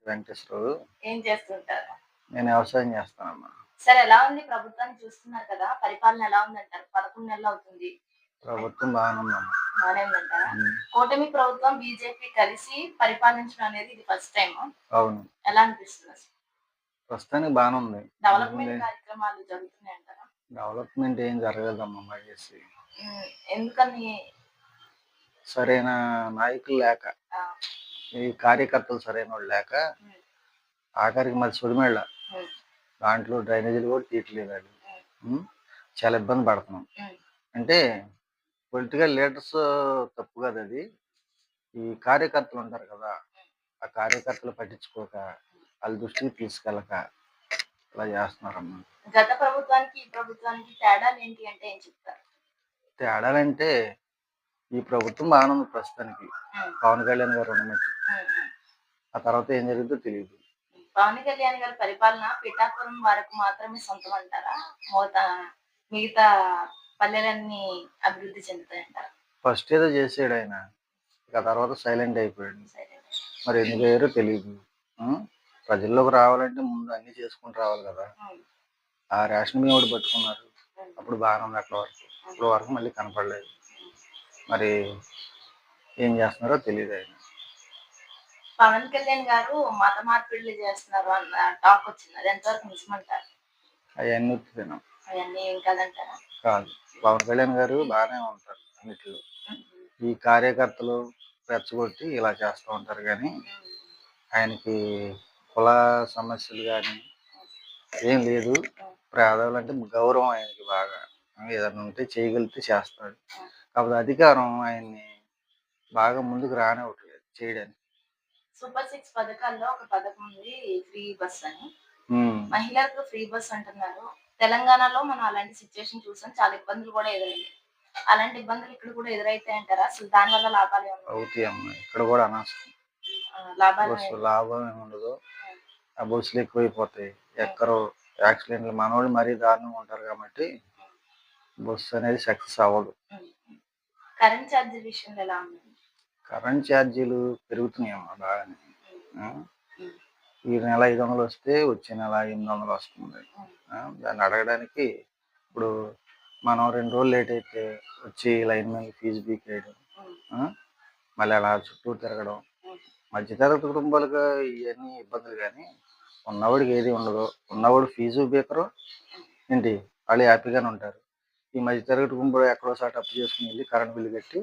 వెంకటేశ్వరరావు. ఏం చేస్తుంటారు? నేను వ్యవసాయం చేస్తానమ్మా. సరే ఎలా ఉంది ప్రభుత్వాన్ని చూస్తున్నారు కదా! పరిపాలన ఎలా ఉందంటారు? 11 నెలలవుతుంది. ప్రభుత్వం బాగానే ఉందమ్మా. బానే ఉందంటారా? హ్మ్. కూటమి ప్రభుత్వం, బీజేపీ కలిసి పరిపాలించడం అనేది ఇది ఫస్ట్ టైము. అవును. ఎలా అనిపిస్తుంది అసలు? ప్రస్తుతానికి బానే ఉంది. డెవలప్‌మెంట్ ముందే కార్యక్రమాలు జరుగుతున్నాయంటారా? డెవలప్‌మెంట్ ఏం జరగలేదమ్మా మాకేసి. ఎందుకని? సరైన నాయకులు లేక, ఆ! ఈ కార్యకర్తలు సరైనోళ్ళు లేక, హ్మ్. ఆఖరికి మాది సుడిమెళ్ళ. హ్మ్. దాంట్లో డ్రైనేజీలు కూడా తీయట్లేదాళ్ళు. హ్మ్. హ్మ్. చాలా ఇబ్బంది పడుతున్నాం. హ్మ్. అంటే పొలిటికల్ లీడర్స్ తప్పు కాదది. ఈ కార్యకర్తలు ఉంటారు కదా! ఆ కార్యకర్తలు పట్టించుకోక, ఆళ్ళ దృష్టికి తీసుకెళ్ళక ఇలా చేస్తున్నారమ్మా. గత ప్రభుత్వానికి, ఈ ప్రభుత్వానికి తేడాలేంటి అంటే ఏం చెప్తారు? తేడాలంటే ఈ ప్రభుత్వం బాగానే ఉంది ప్రస్తుతానికి. హ్మ్. పవన్ కళ్యాణ్ గారు ఉన్నమట్టి. హ్మ్. హ్మ్. ఆ తర్వాత ఏం జరుగుద్దో తెలీదు. పవన్ కళ్యాణ్ గారి పరిపాలన పిఠాపురం వరకు మాత్రమే సొంతం అంటారా? మిగతా పల్లెలన్నీ అభివృద్ధి చెందుతాయంటారా? ఫస్ట్ ఏదో చేసాడాయన. ఇక తర్వాత సైలెంట్ అయిపోయాడు. సైలెంట్. మరి ఎందుకయ్యారో తెలీదు. హ్మ్. ప్రజల్లోకి రావాలంటే ముందు అన్నీ చేసుకుంటూ రావాలి కదా! హ్మ్. ఆ రేషన్ బియ్యం ఒకటి పట్టుకున్నారు. హ్మ్. అప్పుడు బాగానే ఉంది అక్కడి వరకు. ఇప్పటి వరకు మళ్ళీ కనపడలేదు. మరి ఏం చేస్తున్నారో తెలీదాయన. పవన్ కళ్యాణ్ గారు మత మార్పిడులు చేస్తున్నారు అన్న టాక్ వచ్చింది. అది ఎంతవరకు నిజమంటారు? అయన్నీ ఉత్తిదేను. అవన్నీ ఏం కాదంటారా? కాదు. పవన్ కళ్యాణ్ గారు బాగానే ఉంటారు అన్నిట్లో. హుహు. ఈ కార్యకర్తలు రెచ్చగొట్టి ఇలా చేస్తూ ఉంటారు గానీ, ఆయనకి కుల సమస్యలు గానీ ఏం లేదు. పేదోళ్ళంటే గౌరవం ఆయనకి బాగా. ఏదన్నా ఉంటే చేయగలిగితే చేస్తాడు. కాకపోతే అధికారం ఆయన్ని బాగా ముందుకు రానివ్వట్లేదు చేయడానికి. సూపర్ 6 పథకాల్లో ఒక పథకం ఉంది ఫ్రీ బస్ అని. హ్మ్. మహిళలకు ఫ్రీ బస్ అంటున్నారు. తెలంగాణలో మనం అలాంటి సిట్యుయేషన్ చూసాం. చాలా ఇబ్బందులు కూడా ఎదురయ్యాయి. అలాంటి ఇబ్బందులు ఇక్కడ కూడా ఎదురైతాయంటారా? అసలు దానివల్ల లాభాలేమన్నా ఉన్నాయా? అవుతాయమ్మా. ఇక్కడ కూడా అనవసరం. లాభాలు లాభం ఏముండదు. హ్మ్. ఆ బస్సులు ఎక్కువైపోతాయి. హ్మ్. ఎక్కరు యాక్సిడెంట్లు మనోళ్ళు మరీ దారుణంగా ఉంటారు కాబట్టి బస్సు అనేది సక్సెస్ అవ్వదు. హ్మ్. కరెంట్ ఛార్జీల విషయంలో ఎలా ఉంది? కరెంట్ ఛార్జీలు పెరుగుతున్నాయమ్మా బాగానే. ఆ! హ్మ్. ఈ నెల 500 వస్తే వచ్చే నెల 800 వస్తుంది. దాన్ని అడగడానికి ఇప్పుడు మనం 2 రోజులు లేట్ అయితే వచ్చి లైన్‌మెన్‌లు ఫీజు పీకేయడం. ఆ! మళ్ళీ అలా చుట్టూ తిరగడం. మధ్యతరగతి కుటుంబాలకు ఇయన్నీ ఇబ్బందులు గానీ, ఉన్నవాడికి ఏది ఉండదు. ఉన్నవాడు ఫీజు పీకరు. ఏంటి వాళ్ళు హ్యాపీగానే ఉంటారు. ఈ మధ్య తరగతి కుటుంబాలు ఎక్కడో చోట అప్పు చేసుకొని ఎళ్లి కరెంట్ బిల్లు కట్టి